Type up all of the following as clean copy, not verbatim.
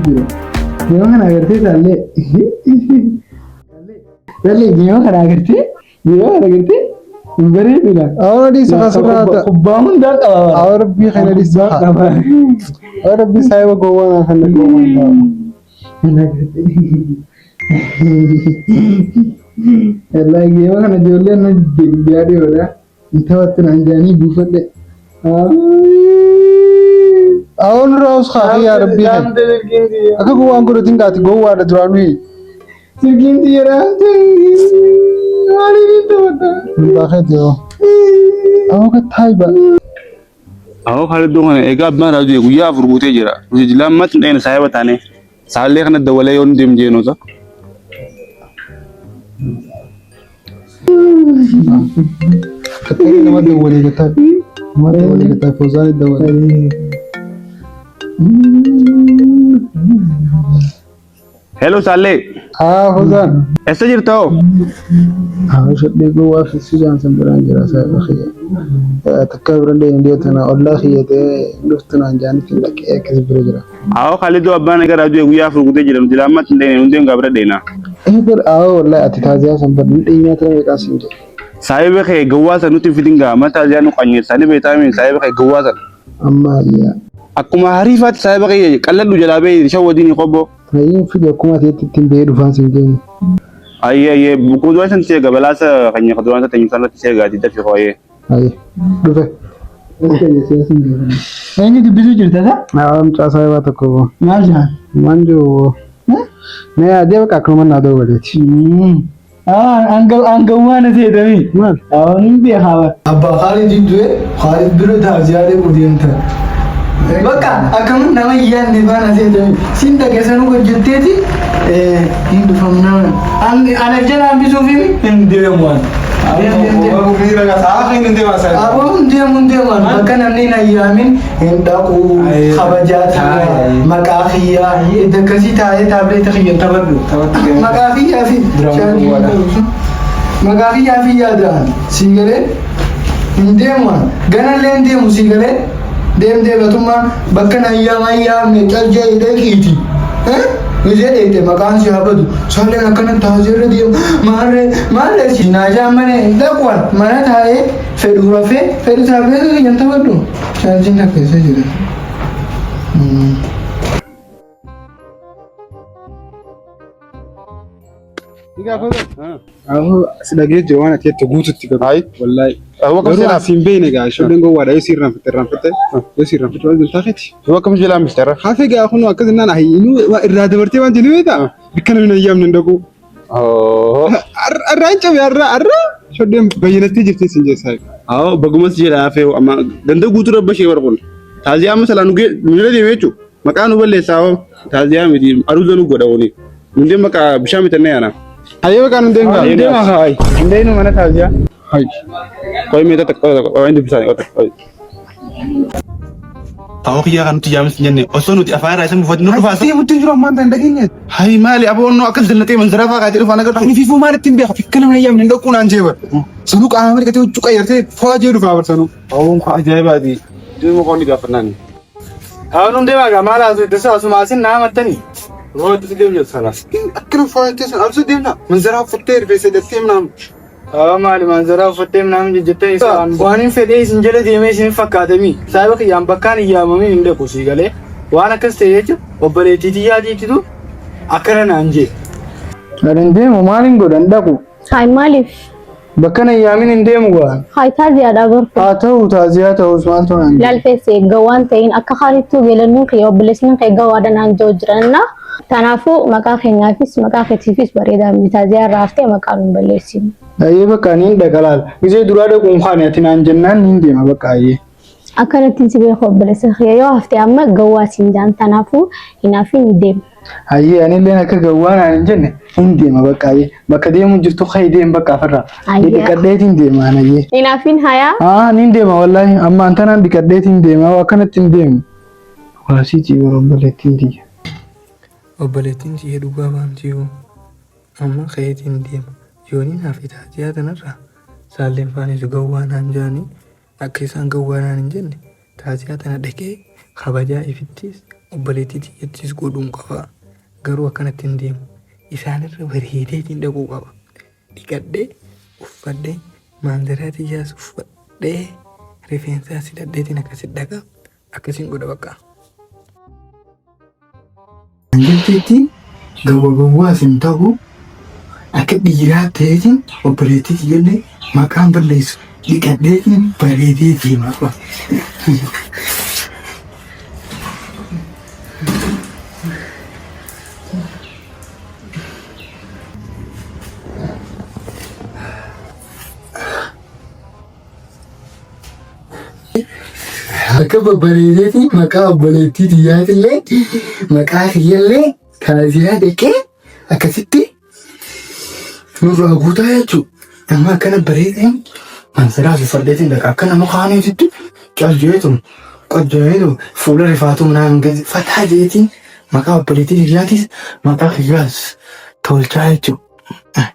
jira. Yoo kana agartee taallee. Taallee yoo kana agartee bareedudha. Awwaadhi isaa asirraa kubbaa hundaa qaba. Awwaarabbii kana dhiisaa qaba. Awwaarabbii saayiba gowwaa kan gowwaa. Wallahi yoo kana ijoolleen na yaadudha. Intawatti naan jaanii buufadhe. Awwan raawus haa yaa rabbii kan akka gowwaan godhatiin gaati gowwaadha duraanii. Sirgiinti jedhamte maaliif intawata? Baaketoo. Awwa taayiba. Awwa Khalidoo kana egaa abbaan raajuu guyyaa afur guutee jira. Nuti lamatti dhayna saayiba taane. Saallee kana dawalee yoon deem jeenota. Katanya nama dawalee gataa. Nama dawalee gataa Fawzaan dawalee. Hello Saallee. Fawzaan. Eessa jirtoo? Shadhee gowwaa fi sidaan sanbiraan jira saayiba khiyya. Takka biraan deemee tana ollaa khiyyatee dhuftunaan jaanitti dhaqee akkas bira jira. Awwa Khalidoo abbaan egaa raajuu guyyaa afur guutee jira. Nuti lamatti dhayna nuti gabra dhayna. Ber wallahi ati taaziyaa sanbiraan dhiinyaa ture meeqaa siin jedhe. Saayiba kee gowwaa san nuti fidingaa mataa jaanu qanyeessanii beektamin saayiba kee gowwaa san. Amma yaa. Akkuma hariifaatti saayiba kee qalladhu jalaa bee shawwadiin qobbo. Ayin fide akkuma ta'etti ittiin bee dhufaan siin jenni. Ayyee bukuudhaan san seega balaasa kan nyaata duraan ta'e sanatti seegaa didda fi hooyee. Ayi dhufe. Eenyu dubbisuu jirta saa? Mucaa saayibaa tokko. Maal jaan? Manjoo. Nee adee bakka akkuma naa doo galeeti. Angawwaan asii jedhami. Maal? Awwaaniin beekaaba. Abbaa Khaalid Du'e Khaalid bira taaziyaa deemu deemta. Bakka akkamiin nama yaadne baana asii jedhami. Siin dhageessanuu hojjetteeti hin dhufamnaa. Ana jala hambisuuf hin deemu waan. Abon deeman bakka namni na yaamin hin dhaqu kabajaati maqaa kiyyaa akkasii taa'ee taabileeta kiyyan taphadhu maqaa kiyyaa fi yaadaan siigalee hin deeman ganallee hin deemu siigalee deemdeebatummaa bakka na yaamne callee hidhee kiiti. Nijee dheedhe maqaan si habadu sooleen akkana taasirra deemu maarree si naajaa mana hin dhaquun mana taa'ee fedhu rafee fedhu taabileeta kiyyan taphadhu chaarjiin na keessa jira. Sidhagee jiru waan ati jettu guututti galu. Wallahi. Garuu asiin beekne gaa ijoolleen gowwaadha yoo siirraan fitte waan taafeeti. Akkam jilaa mistara. Hafe gaa kun akkas innaan inuu irraa dabartee waan jennu beektaa bikka namni hin ayyaamne hin dhaqu. Arraan cabee arraa ijoolleen bayyanattee jirti siin jeessaa. Awwa bagumas jedha hafee amma ganda guutuu rabba ishee warqoon. Taaziyaa amma salaa nugee nuyila deemee jechuudha. Maqaa nu balleessaa taaziyaa miti aruuza nu godha waliin. Nundee maqaa bishaan bitannee yaana. Ayyoo kan hundeen gaa. Hundee maka wayi. Hundee nu mana taaziyaa. Hayi. Koi meeta takka waan dubbisan ota. Tawo kiyyaa kan nuti jaamis jenne osoo nuti afaan irraa isa buufatu nu dhufaasa. Asii mutti jiru ammaan ta'in dhageenye. Hayi maali aboonnoo akkas dallatee manzara fa'aa kaatee dhufaan agarra. Ani fiifuu maal ittiin beeka fikka namni ayyaamne hin dhaqu naan jeeba. Sanuu qaama dhiqatee huccuu qayyartee fo'aa jee dhufaa barsanuu. Awwoon koo ajaa'ibaati. Deema qoonni gaafannaan. Awwan hundee maka maal haasuu itti asuma asin naa mattanii. Rooti si deemu jettu salas. Akkana fo'aa jettee sun absuu deemna. Manzaraa uffattee rifeessa jettee himnaam. Maali manzara uffattee namni jejjettee isaan waan hin fedhee isin jala deemee isin fakkaatami saayiba kiyyaan bakkaan iyyaamamee hin dhaqu sii galee waan akkas ta'e jecha obboleettii xiyyaa jiititu akkana naan jee. Hin deemu maal hin godhan dhaqu. Hai maaliif? Bakka na iyyaamin hin deemu gaa. Hai taaziyaadha gorfa. Haa ta'u taaziyaa ta'us maaltu naan jee. Laalfeessee gawwaan ta'in akka haalittuu beelannuun kiyya obboleessiniin kee gawwaadha naan jiru jiranna. Kanaafuu maqaa keenyaafis maqaa keetiifis bareedaa taaziyaa irraa haftee maqaa nu balleessinu. Ayyee bakka niin dhaqalaal. Gisee duraa dhaquun kaane ati naan jennaan niin deema bakka ayyee. Akkanatti si beeku obboleessa kiyya yoo haftee amma gawwaa siin jaan kanaafuu hinaafi ni deema. Ayyee anillee akka gawwaa naan hin jenne hin deema bakka ayyee. Bakka deemu jirtu ka'ii deem bakka afarraa. Dhiqadheetiin deema ayyee. Hinaafin hayaa? Niin deema wallaahi amma antanaan dhiqadheetiin deema akkanatti hin deemu. Waasii ciiboo obboleettiin tiyya. Obboleettiin tiyya dhugaa baamtiyoo amma ka'eetiin deema. Yooniin hafi taaziyaa tanarraa saalleen faanisu gawwaa naan jaanii akka isaan gawwaa naan hin jenne taaziyaa tana dhaqee kabajaa ifittis obboleettii tiyyattis godhuun qaba. Garuu akkanatti hin deemu. Isaanirra bareedeetiin dhaquu qaba. Dhiqadhee uffadhee maandaraa xiyyaas uffadhee rifeensaas hidhadheetiin akkasitti dhaqa. Akkasiin godha bakka. Anjalteetti gawwaa hin ta'u akka dhiiraa ta'eetiin obboleettii tiyyalle maqaan balleessu dhiqadheetiin bareedee deemaa qaba. Akka babbareedeetiin maqaa obboleettii tiyyaatillee maqaa kiyyallee Taaziyaa dhaqee akkasitti nurraa guutaa jechuudha. Amma akkana bareedeen mansaraa fi fardheetiin dhaqa akka nama kaaneetitti caljeetu qojjeetu fuula rifaatu naan gazi fataa jeetiin maqaa obboleettii tiyyaatis maqaa kiyyaas tolchaa jechuudha.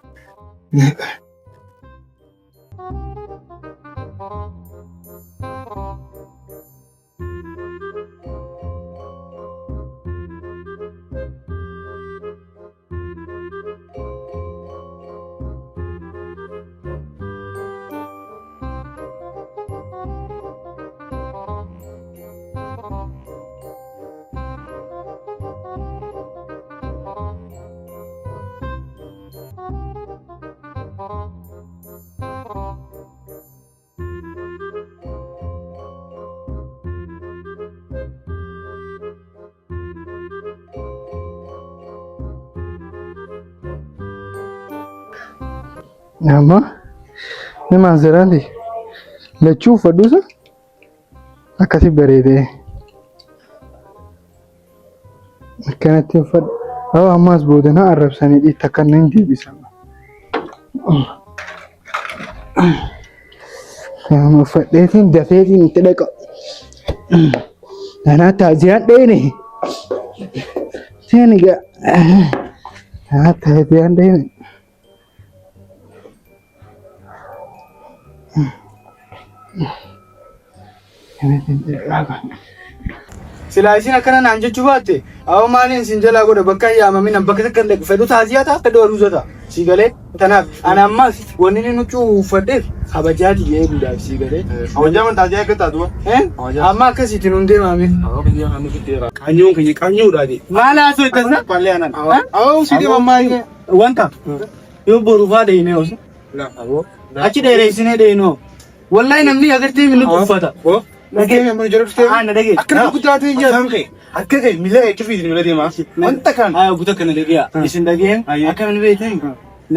Nama nama zerandi lachuu uffadhuusa akkasi bareedee akkanatti uffadhu. Ammaas boodana arrabsanii dhiitta akka hin deebisan. Uffadheetiin dafeetiin itti dhaqa. Anaa taaziyaan dheene. Seeniga. Taaziyaan dheene. Silaa isin akkana naan jechuu baatte awwa maaliin isin jalaa godha bakka yaamamin bakka takka hin fedhu taaziyaa ta'a akka dooruusota si galee tanaaf ana ammaas wanni inni nucuu uffadheef kabajaati jedhee duudhaaf si galee. Hawajaa taaziyaa akka taatu amma akkasitti nun deemame. Qaanyoon keenya qaanyoodhaati. Maal haasoo ittasna? Pallee aanan. Awwa si deemamaa wanta yoo boruufaa deemee osu achi dheereessinee deemnoo wallahi namni agartee minutu uffata. Nagee amma jira dhufte. Na dhagee. Akka guddaatee jira. Akka kee miila eekifiitiin miila deemaa. Wanta kan. Guutaa kana dhageeyaa. Isin dhageen akka namni beektan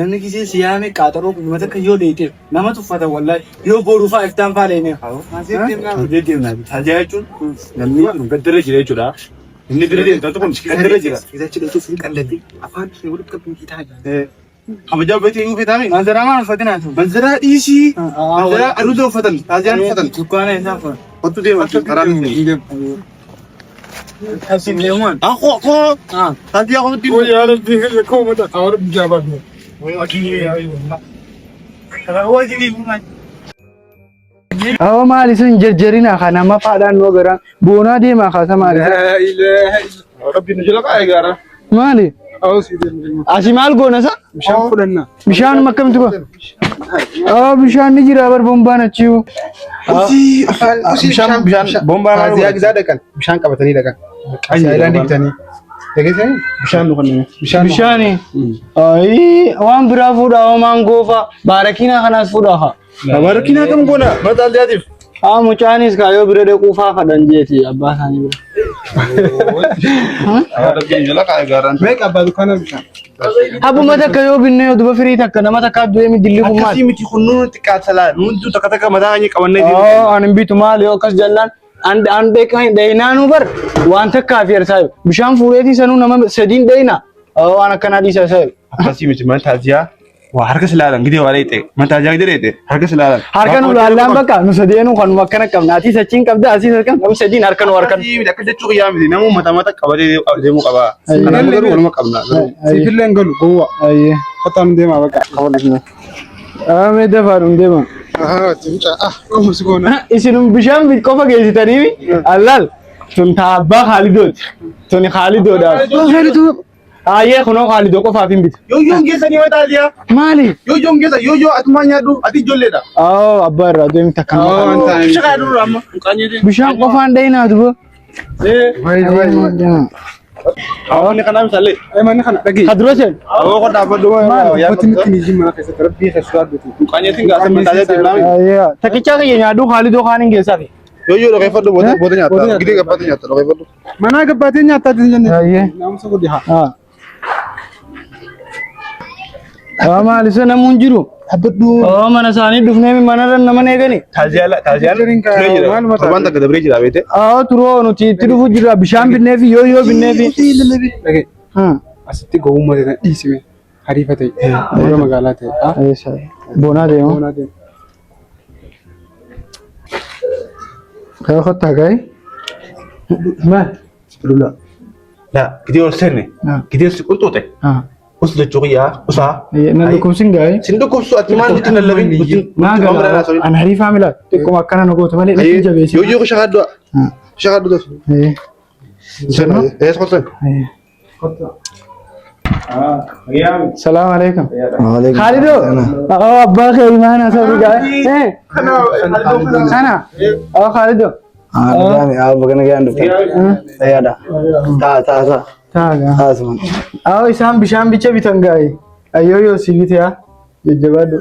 namni kisee siyaame qaaxaroo mata akka yoo dheeteef nama tuffata wallahi yoo boruufaa iftaan faa deemee. Deemnaa. Taajaa jechuun namni gaddara jira jechuudha. Inni bira deemtaa tokko gaddara jira. Isachi dheetuuf hin qalladde afaan ishee walitti qabduu hiitaa. Kabajaa beektii hin uffataami. Manzaraa maan uffatinaa tu? Manzaraa dhiisii. Manzaraa aduuta uffatan. Taajaan uffatan. Dukkaana isaa uffata. Kottu deema. Karaa nuti. Asin deemuun. Koo. Taajaa koo Koo yaa rabbi koo mata awwaara bujaa baatu. Awwa maali sun jarjarina kana mafaadhaan noo garaan boonaa deemaa kaasa maali? Rabbi nu jala kaa'ee gaara. Maali? Asi maal goona sa? Bishaan fudhannaa. Bishaan akkamitti goona? Bishaan ni jira bar bombaan achiu. Bishaan bombaan taaziyyaa gisaa dhaqan. Bishaan qabatanii dhaqan. Isaayilaan dibitanii. Dhageessanii bishaan nu kanneen. Bishaani. Waan biraa fuudhaa homaan goofa baarakiinaa kanaas fuudhaa. Baarakiinaa kam goona? Mana taaziyaatiif. Mucaanis kaayoo bira dhaquu faa fadhan jeeti abbaa isaanii bira. Rabbi jala kaa'ee gaaraan. Meeqa abbaa dukkaana bishaan? Abbuma takka yoo binne yoo duba firii takka nama takka du'ee mi dilli kun maal? Akkasii miti kun nuti xiqqaatsalaa. Nuti takka takka mataa keenyaa qabannee jiru. Ani bitu maal yoo akkas jallaan an beekan dheeyinaanuu bar waan takkaa fi arsaayu bishaan fuudheetii sanuu nama sadiin dheeyina waan akkanaa dhiisaa saayu. Akkasii miti mana taaziyaa. Wah harka silaalan gidee waa dheete. Mana taaziyaa gidee dheete. Harka silaalan. Harka nu laallaan bakka nu sadeenu kan akkana qabna. Ati sachiin qabda asii sakan qabu sadiin harka nu harkan. Akka jechuu qiyyaa miti namuu mata mata qabatee deemuu qaba. Kanaaf garuu waluma qabna. Siifillee hin galu gowwa. Qotaan deemaa bakka. Mee dafaaruun deema. Qofa si goona. Isin bishaan qofa geessitanii allaal sun taabbaa haalidooti. Tuni Khalidodhaaf. Khaalidoo. Ayyee kunoo Khalidoo qofaaf hin bitu. Yoo geessanii waa taasisaa. Maali? Yoo geessa yoo atumaa nyaadhu ati ijoolleedha. Abbaa irraa deemte akkana. Bishaan duru amma. Bishaan qofaan dhayinaa duba. Manni kana misaalee. Manni kana dhagee. Kadura seen. Ko dhaabbadhu Wanti nuti ni jimmaa keessatti rabbii keessaa duuti. Muqaanyeetiin gaafa mataalee deemnaa. Ayyee takkicha kiyya nyaadhu Khalidoo kaan hin geessaafi. Yoo dhaqeeffadhu booda nyaata. Gidee gabbaatee nyaata dhaqeeffadhu. Mana gabbaatee nyaataa jenne. Ayyee. Naamusa godhe haa. Maali isa namuun jiru? Dhaabbadhu. Mana isaanii dhufnee mana irra nama eegani. Taaziyaan torbaan takka dabree jira beete. Turoo nuti itti dhufu jira bishaan binneefi yoo binneefi. Dhagee. Asitti gowwummaa ta'e dhiisime. Hariifa ta'e. Boora magaalaa ta'e. Boonaa deemu. Kaya kottaa gahe. Maal? Lula. La gidee ol seenne. Gidee si qulxuute. Us jechuudha usaa. Na dhukkubsin gahe. Sin dhukkubsu ati maal nuti lallabin. Naa gala. An hariifaa milaa. Xiqquma akkana nu gootu malee dhaqni jabeessi. Yoo shaqaddu. Shaqaddu tos. Qotan. Salaam alaikum. Khalidoo. Abbaa kee imaana sabi gahe. Kana. Khalidoo. Bagana gaya ndufta. Ayada. Ta. Taaga. Isaan bishaan bicha bitan gahe. Ayyoo si bite yaa. Jajjabaadhu.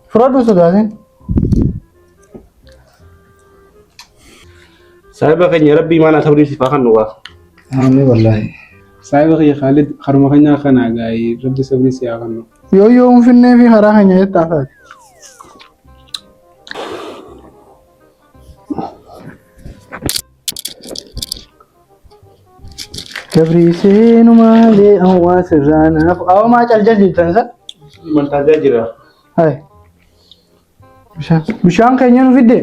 Fudhadhu sodaatin. Saahiba keenya rabbii maana sabrii siifaa kan nuwaa. Amin wallahi. Saayiba kiyya Khalid haruma kanyaa kana gaa'ee rabbi sabni siyaa kannu. Yoo finfinnee fi karaa keenya jettaa taate. Gabri seenu maalee hawaasa irraa naaf. Maa calcal jirtan isa? Maltaajaa jira. Bishaan keenya nu fidde?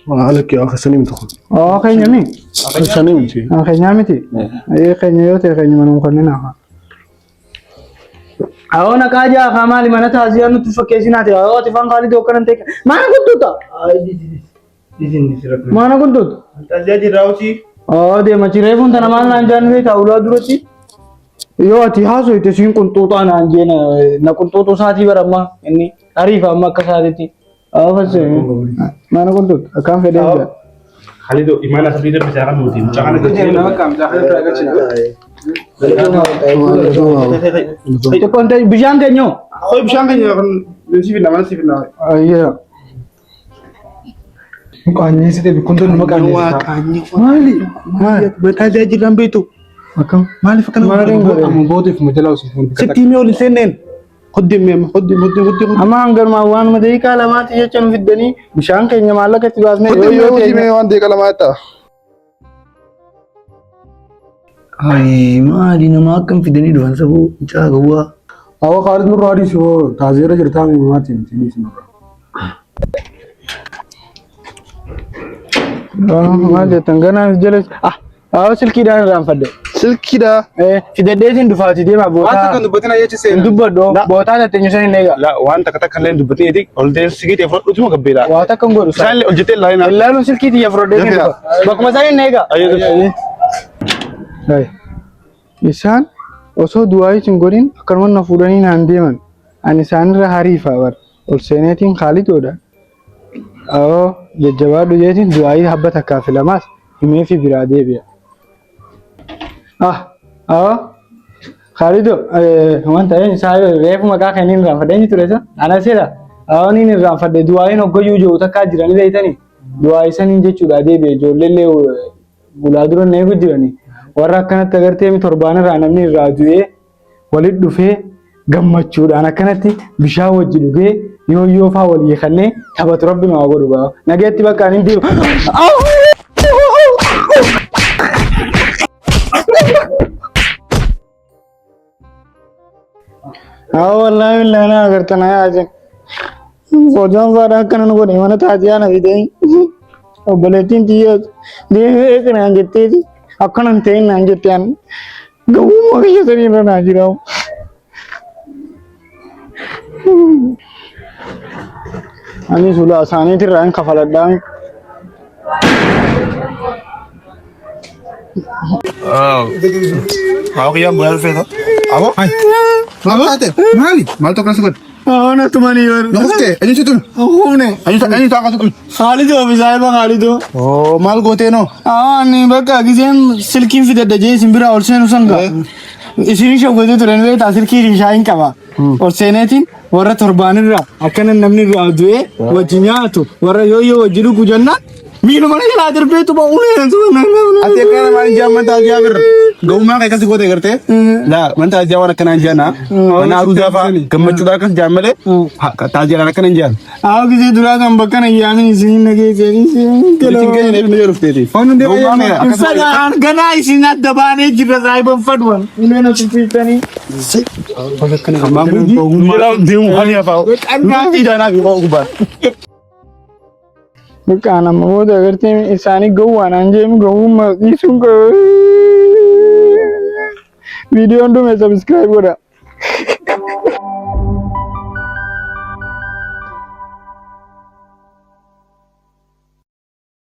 Alakki akkasanii miti kun. Keenya mi? Akkasanii miti. Keenya miti? Keenya yoo ta'e keenya manuma kanneen hafa. Naqaa jaa maali mana taasisaa nutti fakkeessinaati. Ati faan Khalidoo akkanan ta'e. Mana guntuuta? Mana guntuuta? Maltaajaa jira hojii. Deema cireefuun tana maal naan jaan beektaa ulaa duratti? Yoo ati haasoo itti siin qunxuuxaa naan jeena na qunxuuxuu isaatii barammaa inni ariifa amma akka isaatiitti. Mana guntuuta akkaan fedhee jira. Khalidoo imaana sabrii dabbisaa kan nuti. Mucaa kana bishaan keenyoo? Bishaan keenya kan sifinna mana sifinna. Muqaanyeessi ta'e bikkuntoonni Maqaanyeessi. Maali? Maltaajaa jiraan beektu. Akkam? Maaliif akkana amma boodeef majalaa osoo fuun sitti himee ol seenneen. Hoddeem. Amma hangarumaa waanuma daqiiqaa lamaatti jecha nu fiddanii bishaan keenya maallaqa itti baasnee yoo himee waan daqiiqaa lamaa ta'a. Maali nama akkam fidanii dhufan sabuu mucaa gawwaa. Khalid nurraa adiis yoo taazeera jirtaa maatii miti dhiis nurraa. Maal jettan ganaaf jala silkiidhaan irraan fadde. Silkiidha. Fidaddeetiin dhufaatii deemaa bootaa. Waan takkan dubbatina jechisee. Hin dubbadhu bootaa tatteenyu san hin eega. Waan takka illee dubbatee ol deemsi sigiitee fudhadhuutu ma gabbeedha. Waa takka hin godhu. Isaan ol jettee ilaalina. Ilaaluun silkiitii yaa fudhadhee dhufa. Bakkuma isaan hin eega. Isaan osoo du'aa hin godhin akkanuma na fuudhanii naan deeman. Ani isaanirra hariifaa bar. Ol seeneetiin Khaalidoodha. Jajjabaadhu jeetiin du'aa habba takkaa filamaas himee fi biraa deebi'a. Khalidoo wanta isaa reefu maqaa kan inni irraanfadhe ture isa ana seera inni irraanfadhe du'aayin hoggoyyuu jiru takkaa jiranii beeytanii du'aa isaniin jechuudha deebi'e ijoolleellee bulaa dura eegu jiranii warra akkanatti agartee torbaan irraa namni irraa du'ee walitti dhufee gammachuudhaan akkanatti bishaan wajji dhugee yoo faa walii kannee taphatu rabbi nama godhu ba'a nageetti bakka ani deemu. Wallahi billahi na agartana ya je. Sojan fara kana no ne mana tajiya na bidai. Obaletin tiyo de kana jette ti akana te na jette an. Gawu mo ke sari na jiraw. Ani sula asani ti ran kafaladang. Ako kaya buhay feto. Ako? Ay. Ate, mali. Malto ka sagot. Ana tumani yor. Namaste. Ano siya tun? Hune. Ano ta ka sagot? Khalidu bisay ba Khalidu? Oh, mal gote no. Ani baka gizem silkin fi da je simbira ol senu sanga. Isini shogode to renwe ta silki rishain kaba. Ol senetin warra torbanirra akana namni duwe wajinyaatu warra yoyo wajiru kujanna minu mana ila darbe to ba une to Ate kana mali jaman ta jabir. Gauma kai kasi gote garte. La man ta jawana kana jana. Mana aru dafa gammachu da kan jamale. Ha ta jana kana jan. aw gize dura kan bakana yamin isini nage jeri Kelo tin ne ne rufte. onu de saga an gana isina dabane jira raiban fadwan ine no tipitani Amma mun jira din hali ya fa. Ni jana bi ko gubar. Bukan mau dah kerti isani gauan anjem gau ma isu video tu me subscribe kora.